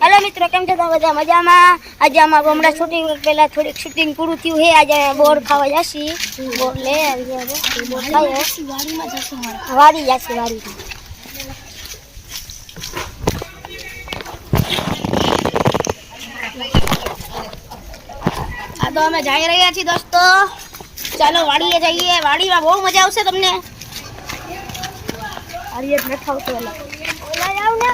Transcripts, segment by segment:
Hello मित्रों, केम छो બધા મજામાં? આજે અમારું હમણાં શૂટિંગ પહેલા થોડીક શૂટિંગ પૂરું થયું છે. આજે બોર ખાવા જાશી. બોર લે આવી ગયા છે. બોર ખાય વાડીમાં જશું. વાડી જાશી વાડી. આ તો અમે જઈ રહ્યા છીએ દોસ્તો. ચાલો વાડીએ જઈએ. વાડીમાં બહુ મજા આવશે તમને. આરિયત ન ખાવતો ઓલા જાવ ને.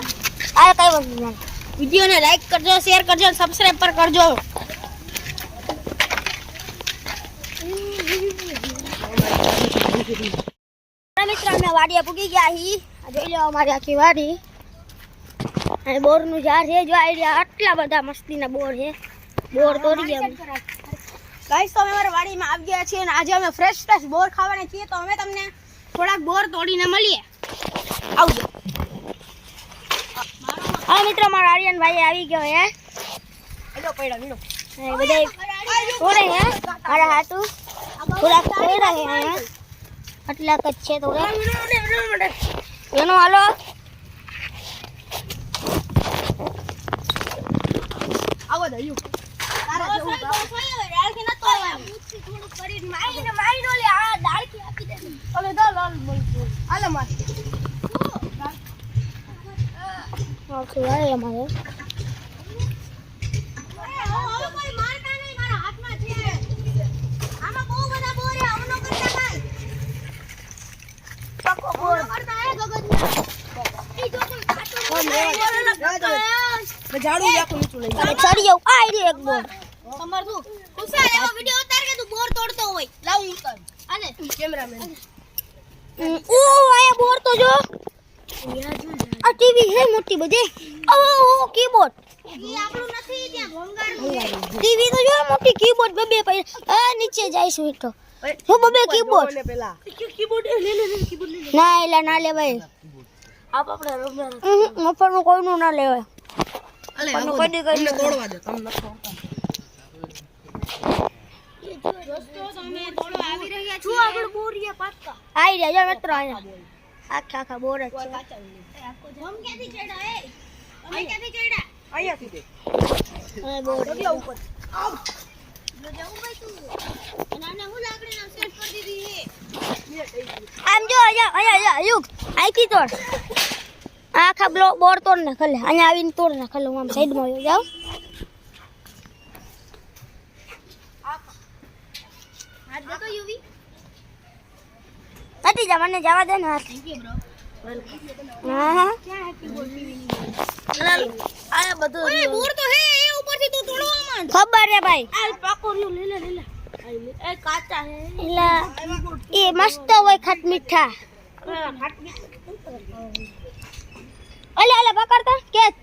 આ કઈ વસ્તુ નહીં. वीडियो ने लाइक करजो, शेयर करजो, सब्सक्राइब पर करजो। मित्र हमने वाडिया पुगी गया ही જોઈ લો અમારી આખી વાડી. અને બોર નું ઝાડ છે. જો આઈડિયા આટલા બધા મસ્તીના બોર છે. બોર તોડી ગયા ગાઈસ. તો અમે અમારી વાડીમાં આવી ગયા છીએ અને આજે અમે ફ્રેશ બોર ખાવાના છીએ. તો અમે તમને થોડાક બોર તોડીને મળીએ. આવજો. हाँ मित्र, मारा आर्यन भाई आ गयो है. हेलो पड़ा वीडियो बधाई तोड़े हैं. मारा हाथू पूरा तोड़ रहे हैं. आटला कच्चे तोड़े एनो हालो. आवो दयो तारा जेवू डाल के न तोड़वा થોડું કરી માઈનો લે. આ દાળ કે આપી દે. ઓલે દો લાલ બોલ આલે માર ઓકે ભાઈ અમારે કોઈ મારતા નહીં. મારા હાથમાં છે. આમાં બહુ બધા બોર છે. આમનો કરતા કાઈ પકો બોર કરતા હે ગગજના. ઈ જો કોઈ કાટો મે ઝાડુ જાકો નીચું લઈ જા. ચડી જાવ. આ રે એક બોર સમર તું ખુશાલ એવો વિડિયો ઉતાર કે તું બોર તોડતો હોય. લાવ ઉતાર આને કેમેરામેન. ઓ આયા બોર તો જો. આ ટીવી હે મોટી બધી. ઓ કીબોર્ડ ઈ આપણું નથી. ત્યાં ભંગાર ટીવી તો જો મોટી કીબોર્ડ બબે પૈ. આ નીચે જાઈશું ઈટો. જો બબે કીબોર્ડ પેલા કીબોર્ડ લે કીબોર્ડ લે. ના એલા ના લેવાય. આપ આપણે રમવા મફરનું કોઈનું ના લેવાય. અલે કોઈ દી તમને તોડવા દે. તમને નખો દોસ્તો તમે તોડવા આવી રહ્યા છો. આગળ બોરિયા પાકા આઈ રહ્યા. જો મિત્રો આયા આખા આખા બોર જ છે. જમ ક્યાંથી ચડ્યા? એ અમે ક્યાંથી ચડ્યા? અહીંયાથી દે. એ બોર ડગલા ઉપર આવ જો જાઉં ભાઈ તું. નાના હું લાકડી ના સેટ કરી દીધી હે. આમ જો અહીંયા યુગ આઈથી તોડ. આખા બોર તોડ ને ખલે. અહીંયા આવીને તોડ ને ખલે. હું આમ સાઈડ માં જાવ. હાથ દે તો યુવી. હટી જા, મને જવા દે ને. હાથ થઈ ગયો બ્રો. હા ક્યાં હતી બોલ ટીવી આ બધું. ઓય બોર તો હે. એ ઉપરથી તું તોડવા માંડ. ખબર હે ભાઈ. આ પાકો લ્યો. લે લે એ કાચા હે. એલા એ મસ્ત હોય ખટ મીઠા. ખટ મીઠા અલે પકડતા કેચ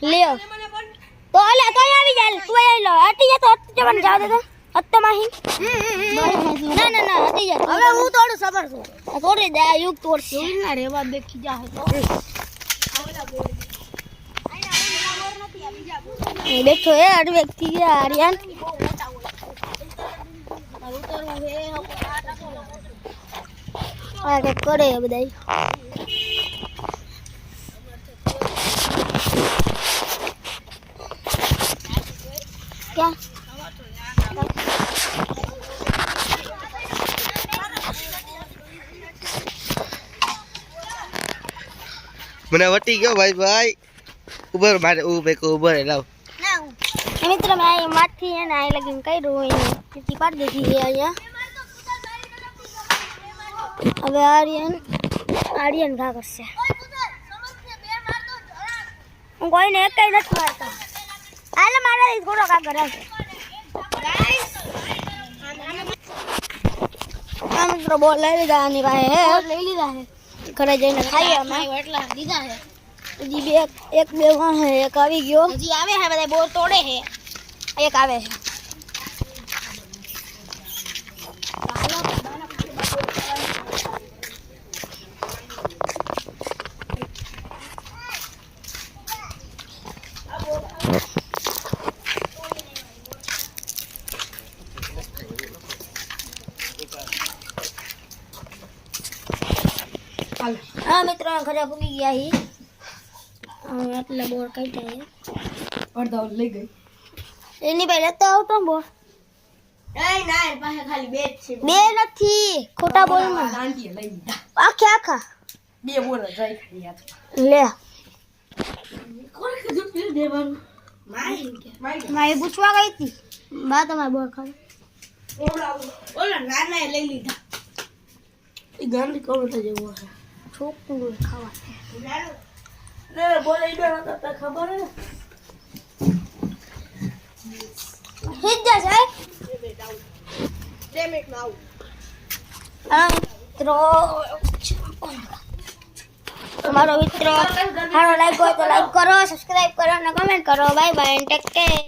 લ્યો. તો અલે તો આવી જા. તું આવી લો. હટી જા. તો હટી જવાનું જાવ દે. તો હત્તમાહી ના ના ના હટી જા. હવે હું તોડું સબર છું. તોડી દે. યુગ તોડશે ના રેવા દેખી જા. બેઠો હે અડ વ્યક્તિ આર્યન. આ કે કરે બધાય. ક્યાં મને વટી ગયો ભાઈ. ભાઈ ઉભર મારે ઉભર લાવ. મિત્ર મેં આ માથી હે ને આ લગીન કર્યું હોય ને તીતી પાડી દીધી છે અહીંયા. હવે આર્યન ઘા કરશે. હું કોઈને એક કઈ નથી મારતા. હાલે મારે થોડો કાગળ આવશે. આ મિત્રો બોલ લઈ લીધા. આની પાસે હે લઈ લીધા હે. ઘરે જઈને ખાઈએ અમે. એટલા દીધા હે. હજી એક બે વણ હે. એક આવી ગયો. હજી આવે હે. બધા બોર તોડે હે. એક આવે છે. हाँ मित्रों घरे पूगी गया ही એટલે બોર કાઢ્યા અડધા લઈ ગઈ એની પાસે લેતો આવતો બોર પાસે ખાલી બે જ છે બે નથી ખોટા બોલમાં દાંડીએ લઈ લીધા આખા બે બોર જાય ખાલી હાથ લે કોણ કીધું પીર દેવાનું માઈ મારે પૂછવા ગઈ હતી બા તમારે બોર ખાવ ઓલા નાના લઈ લીધા એ ગાંધી કવર જેવો છે છોકરું ખાવા રે બોલે ઈ બેન તો ખબર હે હિજ્જા સાહેબ 2 મિનિટમાં હા આવું મિત્રો તમારો મિત્ર સારો લાગ્યો હોય તો લાઈક કરો સબસ્ક્રાઇબ કરો અને કમેન્ટ કરો બાય બાય ટેક કેર